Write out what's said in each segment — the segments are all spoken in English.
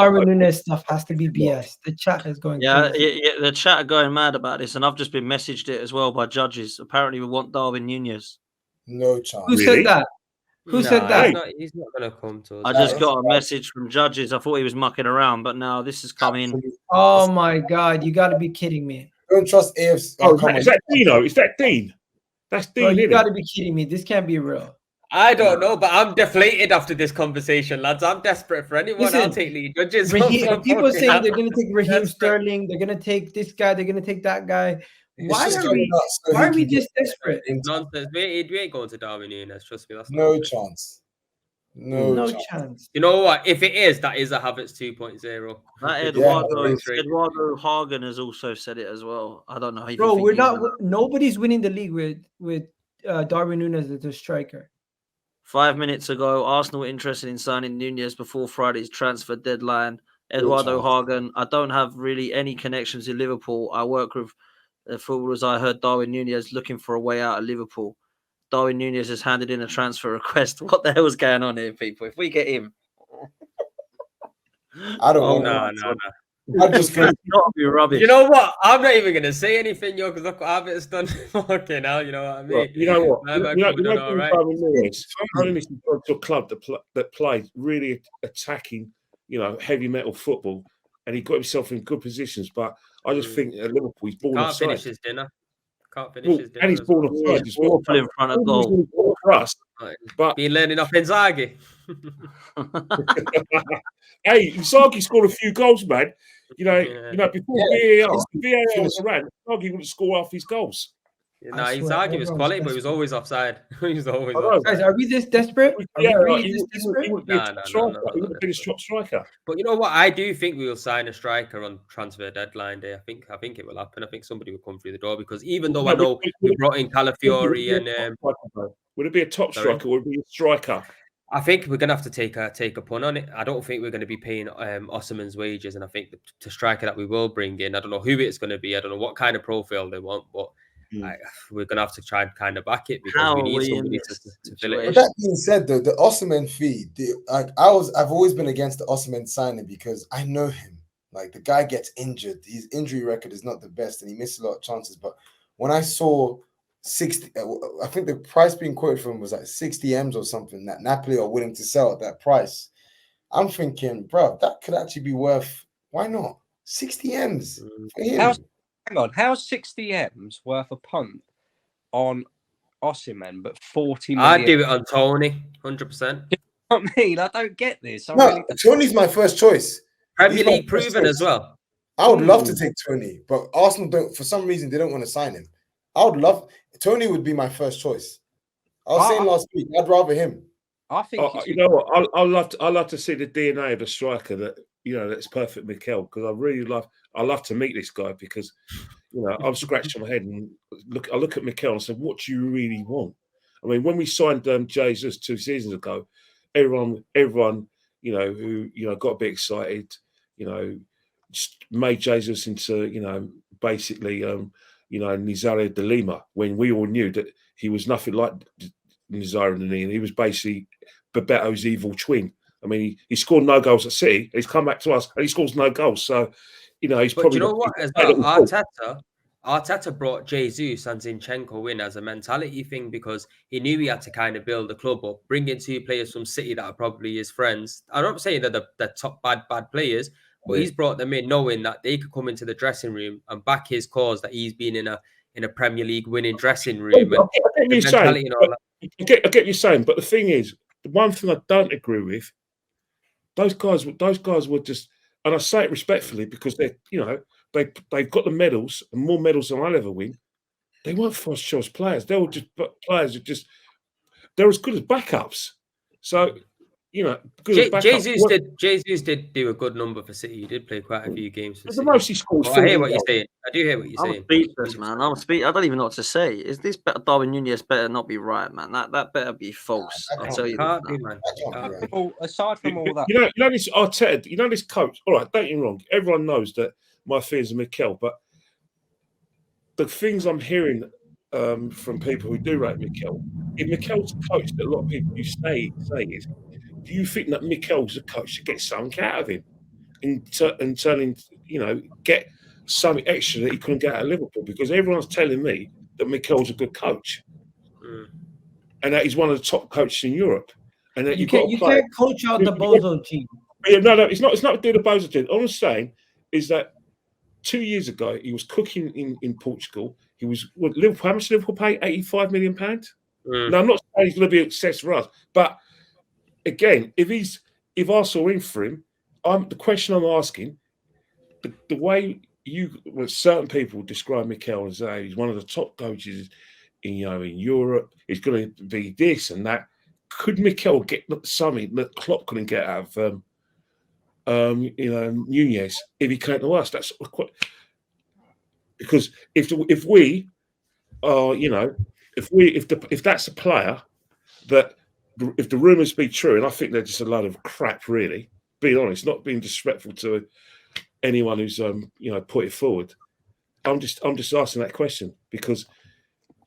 Darwin Nunez stuff has to be BS. The chat is going crazy. Yeah, the chat are going mad about this, and I've just been messaged it as well by judges. Apparently, we want Darwin Nunez. No chance. Who said that? Who said that? He's not going to come to us. I just got a message from judges. I thought he was mucking around, but now this has come in. Oh my God! You got to be kidding me. Don't trust AFC. Is that Dino? Is that Dean? That's Dean. Bro, you got to be kidding me. This can't be real. I don't know, but I'm deflated after this conversation, lads. I'm desperate for anyone. Listen, I'll take lead judges. People are saying they're going to take Raheem Sterling. They're going to take this guy. They're going to take that guy. Why are we just desperate? Nonsense. We ain't going to Darwin Nunez. Trust me. That's no chance. No chance. You know what? If it is, that is a Havertz 2.0. That Eduardo Hagen has also said it as well. I don't know. Bro, we're not. Nobody's winning the league with Darwin Nunez as a striker. 5 minutes ago, Arsenal were interested in signing Nunez before Friday's transfer deadline. Eduardo Hagen. I don't have really any connections in Liverpool. I work with footballers. I heard Darwin Nunez looking for a way out of Liverpool. Darwin Nunez has handed in a transfer request. What the hell is going on here, people? If we get him, I don't know. No. I'm just going to be rubbish. You know what? I'm not even going to say anything, yo, because look what Havertz done. Okay, now you know what I mean. Well, you know what? Darwin Nunez is to a club that played really attacking, heavy metal football, and he got himself in good positions. But I just think at Liverpool, he's born offside. Can't finish his dinner. And he's born offside as well. In front of goal. For us, but been learning off Inzaghi. Hey, Inzaghi scored a few goals, man. Before VAR was around, Inzaghi wouldn't score half his goals. Inzaghi was quality, but he was always offside. He was always offside. Guys, are we this desperate? He would be a top striker. But you know what? I do think we will sign a striker on transfer deadline day. I think it will happen. I think somebody will come through the door because even though I know we brought in Calafiori and would it be a top striker or would it be a striker? I think we're going to have to take a punt on it. I don't think we're going to be paying Osimhen's wages, and I think the striker that we will bring in, I don't know who it's going to be. I don't know what kind of profile they want, but we're going to have to try and kind of back it because we need somebody to fill it. But that being said, though, the Osimhen fee, I've always been against the Osimhen signing because I know him. Like, the guy gets injured. His injury record is not the best, and he missed a lot of chances. But when I saw 60, I think the price being quoted from was like 60 M's or something that Napoli are willing to sell at that price. I'm thinking, bro, that could actually be worth, why not? 60 M's for him. How's 60 M's worth a punt on Osimhen, but 40 million? I'd do it on Tony, 100%. I mean, I don't get this. Tony's my first choice. Premier League proven as well. I would love to take Tony, but Arsenal don't, for some reason, they don't want to sign him. Tony would be my first choice. I was saying last week, I'd rather him. I think you know what? I love to see the DNA of a striker that's perfect, Mikel, because I love to meet this guy because I've scratched my head and I look at Mikel and said, what do you really want? I mean, when we signed Jesus 2 seasons ago, everyone who got a bit excited, just made Jesus into basically Nazario de Lima, when we all knew that he was nothing like Nazario de Lima. He was basically Babetto's evil twin. I mean, he scored no goals at City. He's come back to us and he scores no goals. So, he's probably. But you know what? As well, Arteta brought Jesus and Zinchenko in as a mentality thing because he knew he had to kind of build the club up, bring in 2 players from City that are probably his friends. I'm not saying that they're top bad players. But he's brought them in knowing that they could come into the dressing room and back his cause that he's been in a Premier League winning dressing room. I get what you're saying, but the thing is, the one thing I don't agree with, those guys were just, and I say it respectfully because they've got the medals and more medals than I'll ever win. They weren't first choice players. They were just players they're as good as backups. So. Jesus did do a good number for City. He did play quite a few games for City. The most he scored. I hear what you're saying. I do hear what you're saying. Speechless, man. I don't even know what to say. Is this Darwin Nunez better not be right, man? That better be false. I'll tell you that. Man. Aside from all that, this Arteta, this coach. All right, don't get me wrong. Everyone knows that my fears are Mikel, but the things I'm hearing from people who do rate Mikel, if Mikel's a coach that a lot of people say is, do you think that Mikel's a coach to get something out of him? and turning, get something extra that he couldn't get out of Liverpool, because everyone's telling me that Mikel's a good coach and that he's one of the top coaches in Europe, and that you can't coach out the bozo team. No, it's not to do the bozo team. All I'm saying is that 2 years ago he was cooking in Portugal. He was Liverpool. How much did Liverpool pay? £85 million. Now I'm not saying he's going to be a success for us, but again, if Arsenal are in for him, the question I'm asking, the way certain people describe Mikel as he's one of the top coaches in Europe, he's going to be this and that. Could Mikel get something that Klopp couldn't get out of Nunez if he came to us? That's quite, because if we are, if that's a player that, if the rumours be true, and I think they're just a load of crap, really, being honest, not being disrespectful to anyone who's put it forward. I'm just asking that question because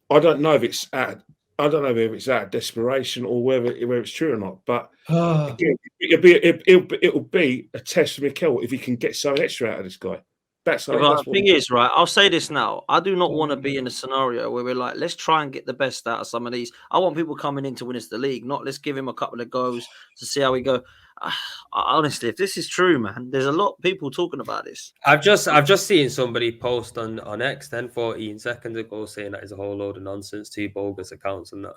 I don't know if it's out of desperation or whether it's true or not. But again, it'll be a test for Mikel if he can get something extra out of this guy. The thing is, right, I'll say this now. I do not want to be in a scenario where we're like, let's try and get the best out of some of these. I want people coming in to win us the league, not let's give him a couple of goes to see how we go. Honestly, if this is true, man, there's a lot of people talking about this. I've just seen somebody post on X 14 seconds ago saying that is a whole load of nonsense, 2 bogus accounts and that.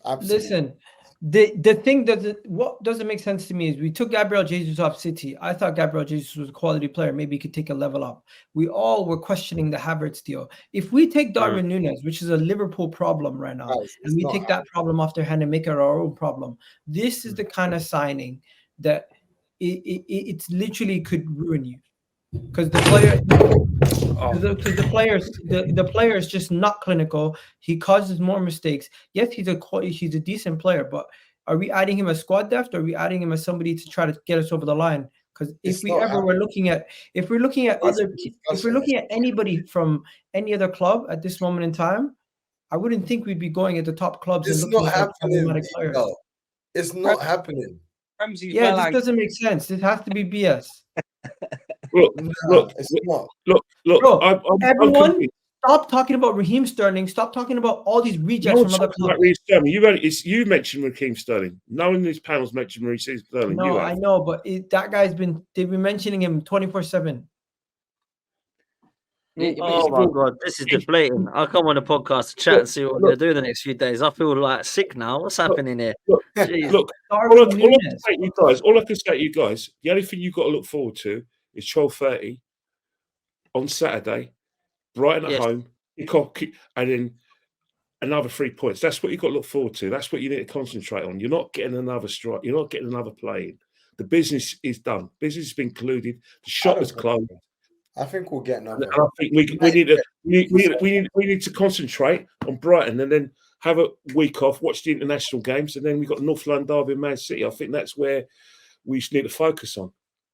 Absolutely. Listen, the thing what doesn't make sense to me is we took Gabriel Jesus off City. I thought Gabriel Jesus was a quality player. Maybe he could take a level up. We all were questioning the Havertz deal. If we take Darwin Nunez, which is a Liverpool problem right now, and we take that problem off their hand and make it our own problem, this is the kind of signing that it's literally could ruin you. Because the player is just not clinical. He causes more mistakes. Yes, he's a decent player, but are we adding him as squad depth, or are we adding him as somebody to try to get us over the line? Because if we're looking at anybody from any other club at this moment in time, I wouldn't think we'd be going at the top clubs. It's and looking not at happening. No, it's not happening. Yeah, this doesn't make sense. This has to be BS. Look, Bro, everyone, stop talking about Raheem Sterling. Stop talking about all these rejects from other clubs. You mentioned Raheem Sterling. No one in these panels mentioned Raheem Sterling. No, I know, but that guy's they've been mentioning him 24/7. Oh my God, this is deflating. I'll come on the podcast to chat and see what we're going to do the next few days. I feel like sick now. What's happening here? Look, all I can say to you guys, the only thing you've got to look forward to is 12:30 on Saturday, Brighton at home, and then another 3 points. That's what you've got to look forward to. That's what you need to concentrate on. You're not getting another strike. You're not getting another play in. The business is done. Business has been concluded. The shop is closed. I think we'll get another. And I think we need to concentrate on Brighton and then have a week off, watch the international games, and then we've got North London Derby and Man City. I think that's where we need to focus on.